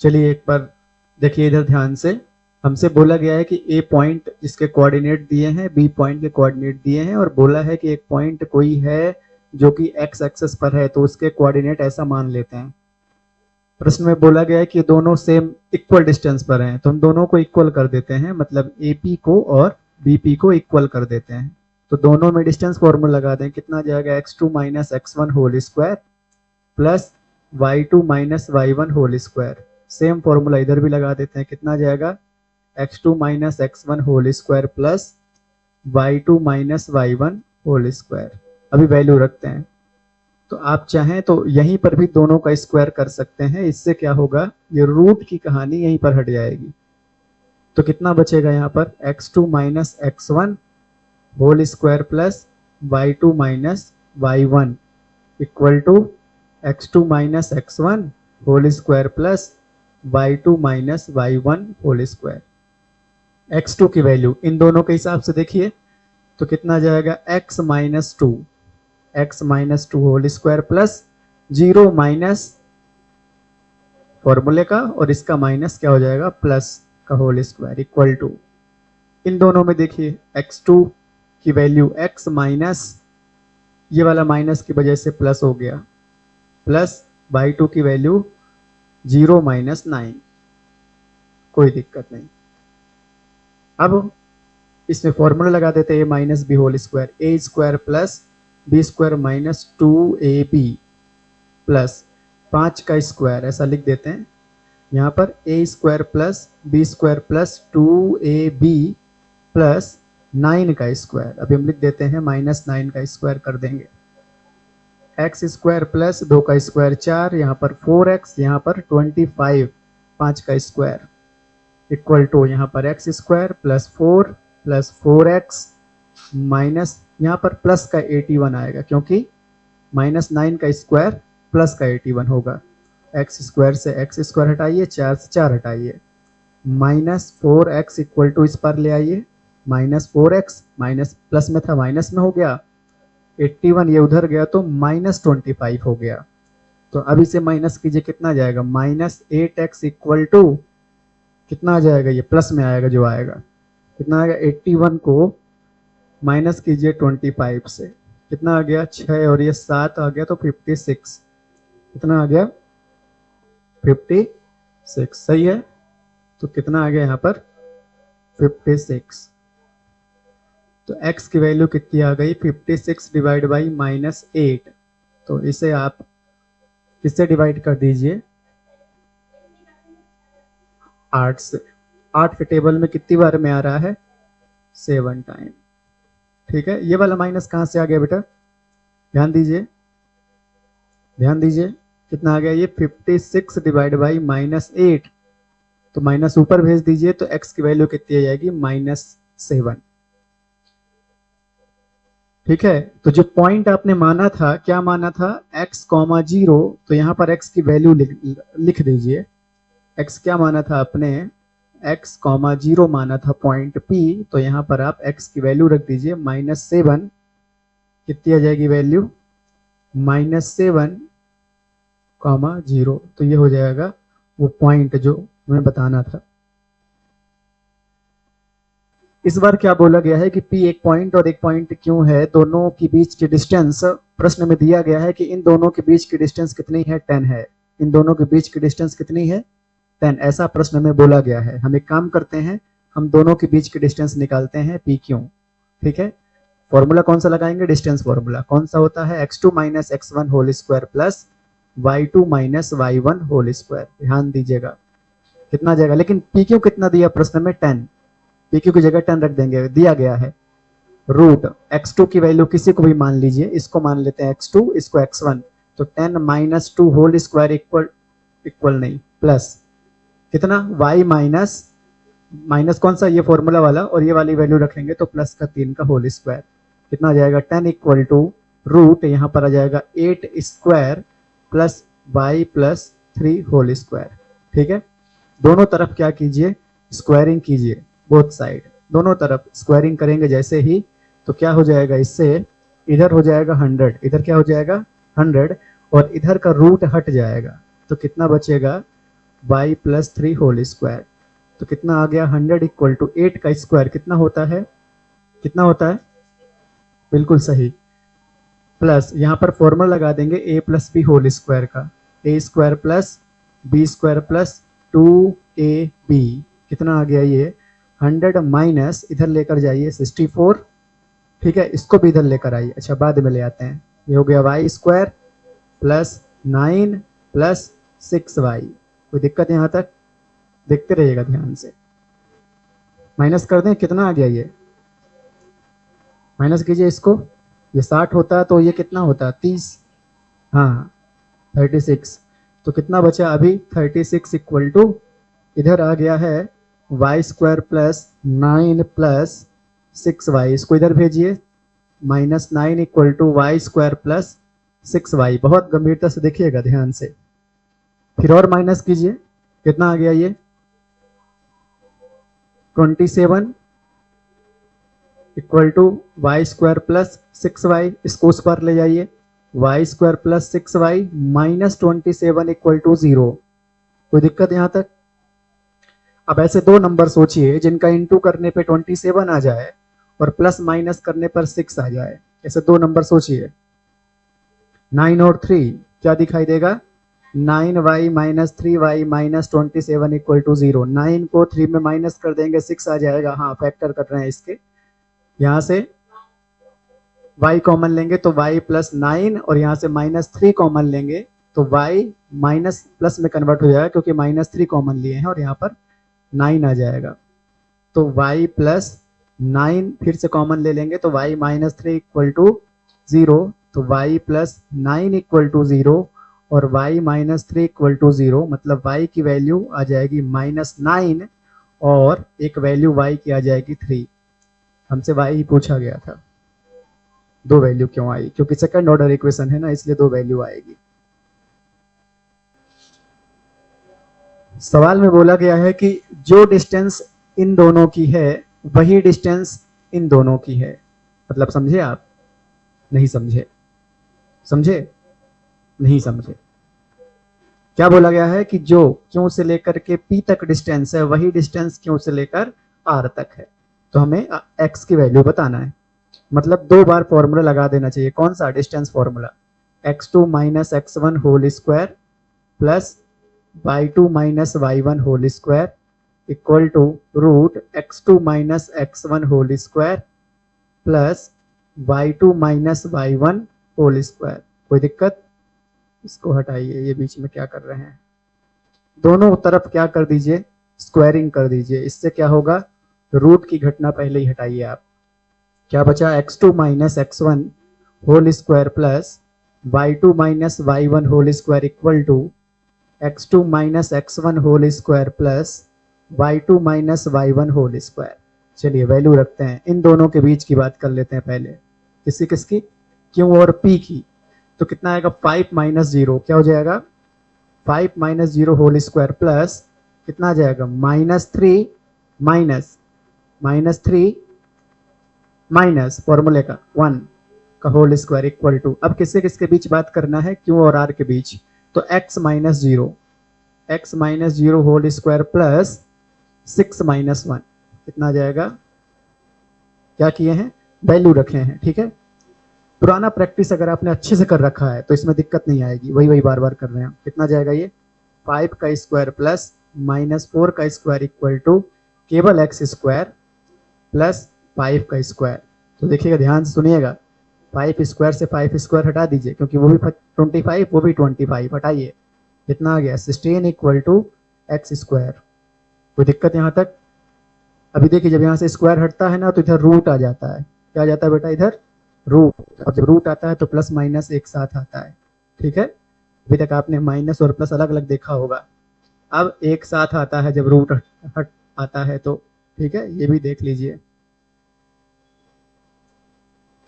चलिए एक बार देखिए इधर ध्यान से। हमसे बोला गया है कि ए पॉइंट जिसके कोऑर्डिनेट दिए हैं, बी पॉइंट के कोऑर्डिनेट दिए हैं, और बोला है कि एक पॉइंट कोई है जो कि एक्स एक्सेस पर है, तो उसके कोऑर्डिनेट ऐसा मान लेते हैं। प्रश्न में बोला गया है कि दोनों सेम इक्वल डिस्टेंस पर हैं, तो हम दोनों को इक्वल कर देते हैं, मतलब एपी को और बीपी को इक्वल कर देते हैं। तो दोनों में डिस्टेंस फॉर्मूला लगा दें, कितना जाएगा x2 minus x1 whole square plus y2 minus y1 whole square. Same formula इधर भी लगा देते हैं, कितना जाएगा x2 minus x1 whole square plus y2 minus y1 whole square. अभी वैल्यू रखते हैं, तो आप चाहें तो यहीं पर भी दोनों का स्क्वायर कर सकते हैं। इससे क्या होगा, ये रूट की कहानी यहीं पर हट जाएगी। तो कितना बचेगा यहाँ पर x2 minus x1 whole square plus y2 minus y1 equal to x2 minus x1 whole square plus y2 minus y1 whole square. x2 की वैल्यू इन दोनों के हिसाब से देखिए, तो कितना जाएगा x minus two whole square plus 0 minus फॉर्मूले का, और इसका माइनस क्या हो जाएगा प्लस का होल स्क्वायर इक्वल टू, इन दोनों में देखिए x2 की वैल्यू x माइनस, ये वाला माइनस की वजह से प्लस हो गया, प्लस y2 की वैल्यू 0 माइनस 9, कोई दिक्कत नहीं। अब इसमें फॉर्मूला लगा देते हैं a minus B whole square, A square plus B square minus 2ab plus 5 का स्क्वायर, ऐसा लिख देते हैं यहाँ पर, A square plus B square plus 2ab plus 9 का स्क्वायर। अभी हम लिख देते हैं माइनस 9 का स्क्वायर कर देंगे, एक्स स्क्वायर प्लस 2 का स्क्वायर 4, यहाँ पर 4x, यहाँ पर 25 5 का स्क्वायर इक्वल टू यहाँ पर x square plus 4 plus 4x minus, यहाँ पर प्लस का 81 आएगा क्योंकि माइनस 9 का स्क्वायर प्लस का 81 होगा। एक्स स्क्वायर से एक्स स्क्वायर हटाइए, 4 से 4 हटाइए, माइनस 4x इक्वल टू इस पर ले आइए, माइनस 4x, माइनस प्लस में था माइनस में हो गया, 81 ये उधर गया तो माइनस 25 हो गया। तो अब इसे माइनस कीजिए, कितना जाएगा माइनस 8x इक्वल टू, कितना आ जाएगा, ये प्लस में आएगा जो आएगा, कितना आएगा 81 को माइनस कीजिए 25 से, कितना आ गया 6 और ये 7 आ गया तो 56, कितना आ गया 56, सही है। तो कितना आ गया यहाँ पर 56। तो x की वैल्यू कितनी आ गई 56 डिवाइड बाई माइनस 8। तो इसे आप किससे डिवाइड कर दीजिए 8 से। 8 के टेबल में कितनी बार में आ रहा है 7 टाइम, ठीक है। ये वाला माइनस कहाँ से आ गया बेटा, ध्यान दीजिए ध्यान दीजिए, कितना आ गया ये 56 डिवाइड बाई माइनस 8, तो माइनस ऊपर भेज दीजिए, तो x की वैल्यू कितनी आ जाएगी -7, ठीक है। तो जो पॉइंट आपने माना था, क्या माना था x, 0, तो यहाँ पर x की वैल्यू लिख दीजिए। x क्या माना था आपने, x, 0 माना था पॉइंट P, तो यहाँ पर आप x की वैल्यू रख दीजिए -7, कितनी आ जाएगी वैल्यू -7, 0, तो ये हो जाएगा वो पॉइंट जो हमें बताना था। इस बार क्या बोला गया है कि P एक पॉइंट और एक पॉइंट क्यों है, दोनों के बीच की डिस्टेंस प्रश्न में दिया गया है कि इन दोनों के बीच की डिस्टेंस कितनी है 10 है, इन दोनों के बीच की डिस्टेंस कितनी है 10, ऐसा प्रश्न में बोला गया है। हम एक काम करते हैं, हम दोनों के बीच की डिस्टेंस निकालते हैं P क्यों, ठीक है। फॉर्मूला कौन सा लगाएंगे, डिस्टेंस फॉर्मूला कौन सा होता है, x2 minus x1 whole square plus y2 minus y1 whole square. ध्यान दीजिएगा कितना जाएगा, लेकिन पी क्यू कितना दिया प्रश्न में 10, पी क्यू की जगह 10 रख देंगे, दिया गया है रूट x2 की वैल्यू किसी को भी मान लीजिए, इसको मान लेते हैं x2, इसको x1, तो 10 माइनस 2 होल स्क्वायर इक्वल नहीं प्लस कितना y माइनस माइनस कौन सा, ये फॉर्मूला वाला, और ये वाली वैल्यू रखेंगे तो प्लस का 3 का होल स्क्वायर, कितना आ जाएगा 10 इक्वल टू रूट, यहाँ पर आ जाएगा 8 square plus y plus 3 whole square, ठीक है। दोनों तरफ क्या कीजिए स्क्वायरिंग कीजिए, बोथ साइड दोनों तरफ स्क्वायरिंग करेंगे जैसे ही, तो क्या हो जाएगा, इससे इधर हो जाएगा 100, इधर क्या हो जाएगा 100, और इधर का रूट हट जाएगा, तो कितना बचेगा वाई प्लस 3 होल स्क्वायर। तो कितना आ गया 100 इक्वल टू 8 का स्क्वायर कितना होता है, कितना होता है, बिल्कुल सही। प्लस यहाँ पर फॉर्मूला लगा देंगे A plus B whole square का, A square plus B square plus 2ab। कितना आ गया ये 100 माइनस इधर लेकर जाइए 64, ठीक है, इसको भी इधर लेकर आइए, अच्छा बाद में ले आते हैं। ये हो गया Y square plus 9 plus 6y। कोई दिक्कत यहाँ तक, देखते रहिएगा ध्यान से। माइनस कर दें, कितना आ गया ये, माइनस कीजिए इसको, ये 60 होता है तो ये कितना होता है 30, हाँ 36। तो कितना बचा अभी 36 इक्वल टू इधर आ गया है Y square plus 9 plus 6y, इसको इधर भेजिए, -9 equal to y square plus 6y। बहुत गंभीरता से देखिएगा ध्यान से, फिर और माइनस कीजिए, कितना आ गया ये 27 equal to y square plus 6y, इसको उस पर ले जाइए, y square plus 6y minus 27 equal to 0। कोई दिक्कत यहां तक। अब ऐसे दो नंबर सोचिए जिनका इंटू करने पे 27 आ जाए और प्लस माइनस करने पर 6 आ जाए, ऐसे दो नंबर सोचिए। 9 और 3 क्या दिखाई देगा, 9y minus 3y minus 27 equal to 0। 9 को 3 में माइनस कर देंगे 6 आ जाएगा, हाँ फैक्टर कर रहे हैं इसके, यहां से y कॉमन लेंगे तो y प्लस 9 और यहां से -3 कॉमन लेंगे तो y माइनस प्लस में कन्वर्ट हो जाएगा क्योंकि -3 कॉमन लिए हैं और यहाँ पर 9 आ जाएगा। तो y प्लस 9 फिर से कॉमन ले लेंगे तो y -3 इक्वल टू 0, तो y प्लस 9 इक्वल टू 0 और y -3 इक्वल टू 0, मतलब y की वैल्यू आ जाएगी -9 और एक वैल्यू y की आ जाएगी 3। हमसे y ही पूछा गया था, दो वैल्यू क्यों आई, क्योंकि सेकंड ऑर्डर इक्वेशन है ना, इसलिए दो वैल्यू आएगी। सवाल में बोला गया है कि जो डिस्टेंस इन दोनों की है वही डिस्टेंस इन दोनों की है। मतलब समझे आप, नहीं समझे, समझे नहीं समझे। क्या बोला गया है कि जो क्यू से लेकर के पी तक डिस्टेंस है वही डिस्टेंस क्यू से लेकर आर तक है। तो हमें एक्स की वैल्यू बताना है, मतलब दो बार फॉर्मूला लगा देना चाहिए। कौन सा, distance formula, x2 minus x1 whole square plus y2 minus y1 whole square equal to root x2 minus x1 whole square plus y2 minus y1 whole square. कोई दिक्कत, इसको हटाइए, ये बीच में क्या कर रहे हैं, दोनों तरफ क्या कर दीजिए, स्क्वायरिंग कर दीजिए। इससे क्या होगा, रूट की घटना पहले ही हटाइए आप। क्या बचा, x2 minus x1 whole square plus y2 minus y1 whole square equal to x2 minus x1 whole square plus y2 minus y1 whole square. चलिए वैल्यू रखते हैं, इन दोनों के बीच की बात कर लेते हैं पहले, किसी किसकी, क्यू और पी की। तो कितना आएगा 5 माइनस 0, क्या हो जाएगा 5 माइनस 0 होल स्क्वायर प्लस कितना आ जाएगा -3 -3 माइनस फॉर्मूले का 1 का होल स्क्वायर इक्वल टू, अब किससे किसके बीच बात करना है, क्यू और आर के बीच। तो x minus 0 whole square plus 6 minus 1 कितना आ जाएगा, क्या किए हैं, वैल्यू रखे हैं, ठीक है। पुराना प्रैक्टिस अगर आपने अच्छे से कर रखा है तो इसमें दिक्कत नहीं आएगी, वही वही बार बार कर रहे हैं। कितना जाएगा ये 5 का स्क्वायर प्लस -4 का स्क्वायर इक्वल टू केवल x स्क्वायर प्लस 5 का स्क्वायर। तो देखिएगा ध्यान से सुनिएगा, 5 स्क्वायर से 5 स्क्वायर हटा दीजिए क्योंकि वो भी 25 वो भी 25, हटाइए, कितना आ गया 16 इक्वल टू एक्स स्क्वायर। कोई दिक्कत यहाँ तक। अभी देखिए जब यहाँ से स्क्वायर हटता है ना तो इधर रूट आ जाता है, क्या आ जाता है बेटा, इधर रूट। और जब रूट आता है तो प्लस माइनस एक साथ आता है, ठीक है। अभी तक आपने माइनस और प्लस अलग अलग देखा होगा, अब एक साथ आता है जब रूट हट आता है तो, ठीक है, ये भी देख लीजिए।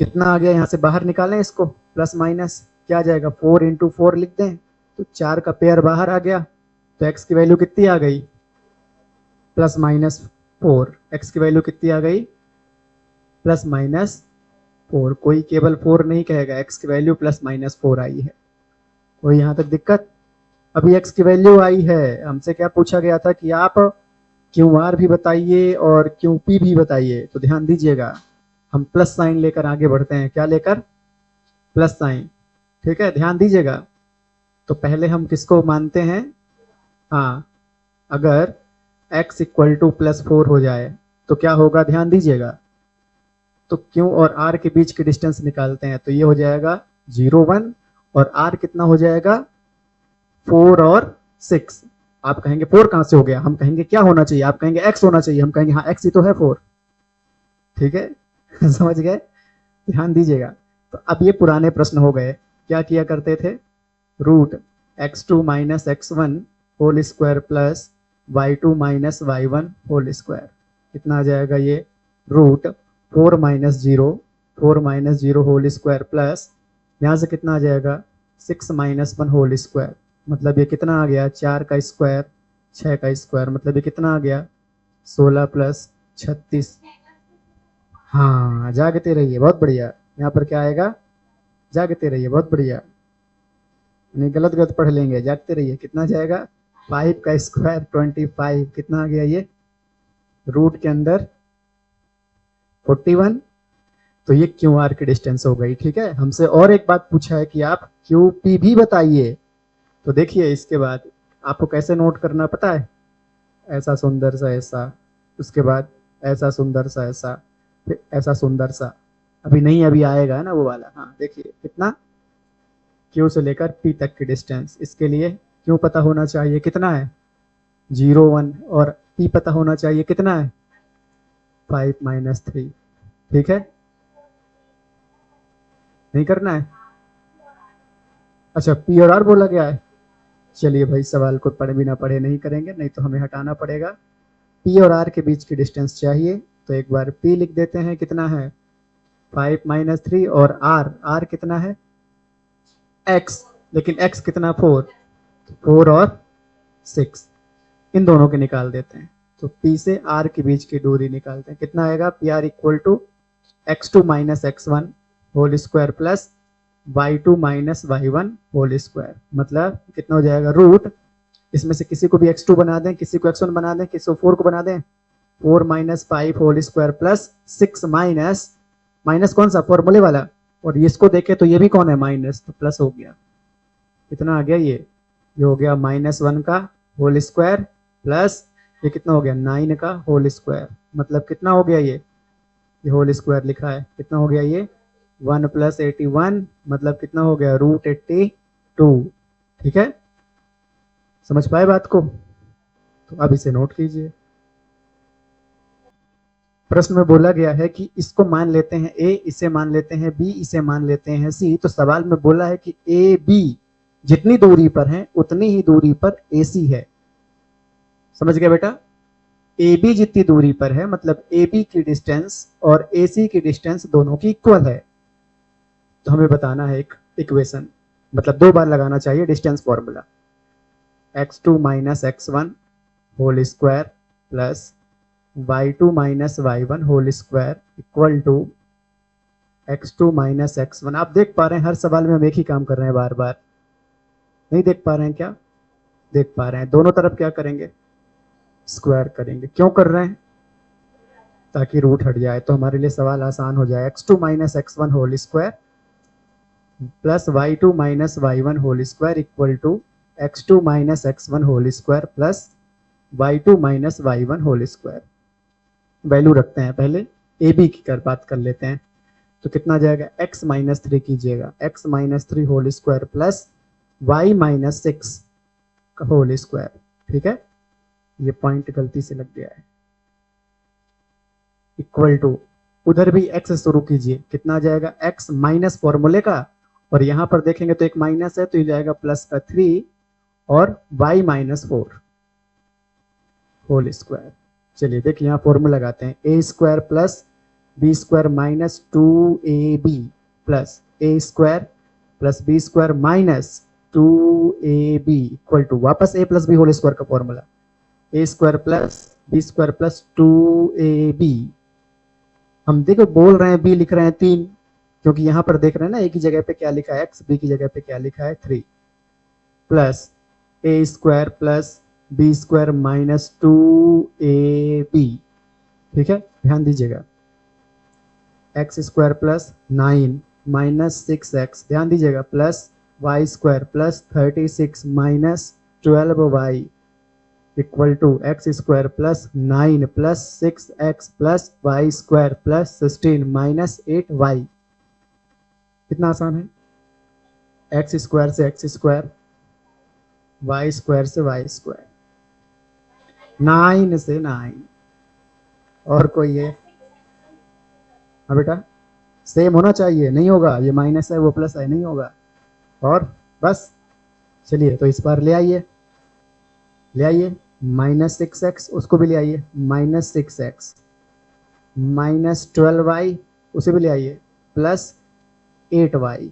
कितना आ गया, यहाँ से बाहर निकालें इसको, प्लस माइनस क्या आ जाएगा 4 इंटू 4 लिख दें तो 4 का पेयर बाहर आ गया, तो x की वैल्यू कितनी आ गई, प्लस माइनस 4। x की वैल्यू कितनी आ गई, प्लस माइनस 4। कोई केवल 4 नहीं कहेगा, x की वैल्यू प्लस माइनस 4 आई है। कोई यहाँ तक दिक्कत। अभी x की वैल्यू आई है, हमसे क्या पूछा गया था कि आप QR भी बताइए और QP भी बताइए। तो ध्यान दीजिएगा, हम प्लस साइन लेकर आगे बढ़ते हैं। क्या लेकर? Plus sign. ठीक है, ध्यान दीजिएगा। तो पहले हम किसको मानते हैं? हाँ, अगर x इक्वल टू +4 हो जाए तो क्या होगा? ध्यान दीजिएगा। तो Q और R के बीच की डिस्टेंस निकालते हैं, तो ये हो जाएगा 0 1 और R कितना हो जाएगा? 4 और 6। आप कहेंगे 4 कहां से हो गया? हम कहेंगे क्या होना चाहिए? आप कहेंगे x होना चाहिए। हम कहेंगे हाँ x ही तो है 4। ठीक है समझ गए? ध्यान दीजिएगा। तो अब ये पुराने प्रश्न हो गए। क्या किया करते थे? Root x2 minus x1 whole square plus y2 minus y1 whole square. कितना आ जाएगा ये? Root 4 minus 0 whole square plus यहाँ से कितना आ जाएगा? 6 माइनस 1 होल स्क्वायर। मतलब ये कितना आ गया? 4 का स्क्वायर 6 का स्क्वायर। मतलब ये कितना आ गया? 16 प्लस 36। हाँ, जागते रहिए, बहुत बढ़िया। यहाँ पर क्या आएगा? जागते रहिए, बहुत बढ़िया। नहीं, गलत गलत पढ़ लेंगे, जागते रहिए। कितना जाएगा? 5 का स्क्वायर 25। कितना आ गया ये? रूट के अंदर 41। तो ये QR की डिस्टेंस हो गई। ठीक है, हमसे और एक बात पूछा है कि आप QP भी बताइए। तो देखिए, इसके बाद आपको कैसे नोट करना पता है? ऐसा सुंदर सा ऐसा, उसके बाद ऐसा सुंदर सा ऐसा, फिर ऐसा सुंदर सा। अभी नहीं, अभी आएगा ना वो वाला। हाँ, देखिए कितना Q से लेकर P तक की डिस्टेंस। इसके लिए Q पता होना चाहिए, कितना है? 0 1 और P पता होना चाहिए, कितना है? 5 माइनस 3। ठीक है, नहीं करना है? अच्छा, P और R बोला गया है। चलिए भाई, सवाल को पढ़े बिना पढ़े नहीं करेंगे, नहीं तो हमें हटाना पड़ेगा। P और R के बीच की डिस्टेंस चाहिए, तो एक बार P लिख देते हैं। कितना है? 5 माइनस 3 और R कितना है? X। लेकिन X कितना? 4। 4 और 6, इन दोनों के निकाल देते हैं। तो P से R के बीच की दूरी निकालते हैं। कितना आएगा? PR equal to x2 minus x1 whole square plus y2 minus y1 whole square. मतलब कितना हो जाएगा? रूट, इसमें से किसी को भी x2 बना दें, किसी को x1 बना दें, किसी को 4 को बना दें। 4 minus 5 whole square plus 6 minus, minus कौन सा? फॉर्मूले वाला। और इसको देखे तो ये भी कौन है? माइनस, तो प्लस हो गया। कितना आ गया ये हो गया -1 का होल स्क्वायर प्लस ये कितना हो गया? 9 का होल स्क्वायर। मतलब कितना हो गया ये होल स्क्वायर लिखा है। कितना हो गया ये? 1 प्लस 81। मतलब कितना हो गया? √82। ठीक है, समझ पाए बात को? तो अब इसे नोट कीजिए। प्रश्न में बोला गया है कि इसको मान लेते हैं A, इसे मान लेते हैं B, इसे मान लेते हैं C। तो सवाल में बोला है कि AB जितनी दूरी पर है उतनी ही दूरी पर AC है। समझ गया बेटा? AB जितनी दूरी पर है, मतलब AB की डिस्टेंस और AC की डिस्टेंस दोनों की इक्वल है। तो हमें बताना है एक इक्वेशन, मतलब 2 बार लगाना चाहिए distance formula. x2 minus x1 whole square plus y2 minus y1 whole square equal to x2 minus x1। आप देख पा रहे हैं हर सवाल में हम एक ही काम कर रहे हैं बार बार। नहीं देख पा रहे हैं क्या? देख पा रहे हैं। दोनों तरफ क्या करेंगे? स्क्वायर करेंगे। क्यों कर रहे हैं? ताकि रूट हट जाए, तो हमारे लिए सवाल आसान हो जाए। x2 minus x1 whole square plus y2 minus y1 whole square equal to x2 minus x1 whole square plus y2 minus y1 whole square. Value रखते हैं, पहले AB की बात कर लेते हैं। तो कितना आ जाएगा? x माइनस 3 कीजिएगा, x minus 3 whole square plus y minus 6 का होल स्क्वायर। ठीक है, ये पॉइंट गलती से लग गया है। इक्वल टू, उधर भी x शुरू कीजिए। कितना आ जाएगा? x माइनस फॉर्मूले का, और यहां पर देखेंगे तो एक माइनस है, तो ये जाएगा प्लस का 3 और y माइनस 4 होल स्क्वायर। चलिए देखिए, यहाँ फॉर्मूला लगाते हैं। A square plus B square minus 2ab plus A square plus B square minus 2ab equal to वापस a plus B whole square का formula. A square plus B square plus 2ab। हम देखो बोल रहे हैं b लिख रहे हैं 3, क्योंकि यहां पर देख रहे हैं ना, a की जगह पे क्या लिखा है x, b की जगह पे क्या लिखा है 3, plus A square plus B square minus 2ab। ठीक है, ध्यान दीजिएगा। X square plus 9 minus 6x, ध्यान दीजिएगा, plus y square plus 36 minus 12y equal to x square plus 9 plus 6x plus y square plus 16 minus 8y। कितना आसान है, x square से एक्स स्क्वायर, वाई स्क्वायर से वाई स्क्वायर, 9 से 9। और कोई है? हाँ बेटा, सेम होना चाहिए, नहीं होगा, ये माइनस है वो प्लस है, नहीं होगा। और बस चलिए, तो इस बार ले आइए, ले आइए माइनस 6x, उसको भी ले आइए माइनस 6x माइनस 12y, उसे भी ले आइए प्लस 8y।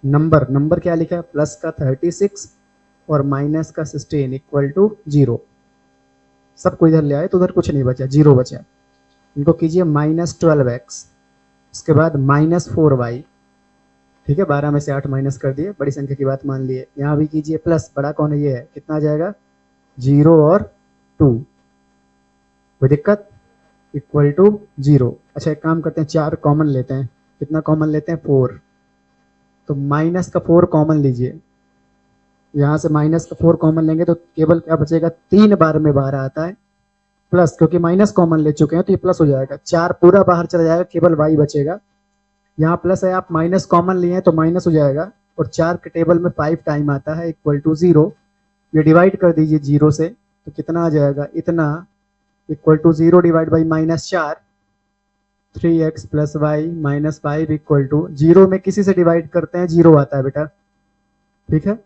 नंबर क्या लिखा है, प्लस का 36 और माइनस का 16 इक्वल टू 0। सबको इधर ले आए तो उधर कुछ नहीं बचा, 0 बचा। इनको कीजिए माइनस 12x, उसके बाद माइनस 4y। ठीक है, 12 में से 8 माइनस कर दिए, बड़ी संख्या की बात मान लिए। यहाँ भी कीजिए प्लस, बड़ा कौन है, ये है, कितना आ जाएगा 0 और 2, कोई दिक्कत, इक्वल टू 0। अच्छा एक काम करते हैं, 4 कॉमन लेते हैं, कितना कॉमन लेते हैं 4, तो माइनस का 4 कॉमन लीजिए। यहाँ से माइनस का 4 कॉमन लेंगे तो केवल क्या बचेगा, 3 बार में बाहर आता है प्लस, क्योंकि माइनस कॉमन ले चुके हैं तो ये प्लस हो जाएगा। 4 पूरा बाहर चला जाएगा, केवल y बचेगा। यहाँ प्लस है, आप माइनस कॉमन लिए हैं तो माइनस हो जाएगा, और 4 के टेबल में 5 टाइम आता है इक्वल टू 0। ये डिवाइड कर दीजिए 0 से, तो कितना आ जाएगा, इतना equal to 0 divide by minus 4, 3x plus y minus 5 equal to 0 में किसी से डिवाइड करते हैं 0 आता है बेटा। ठीक है,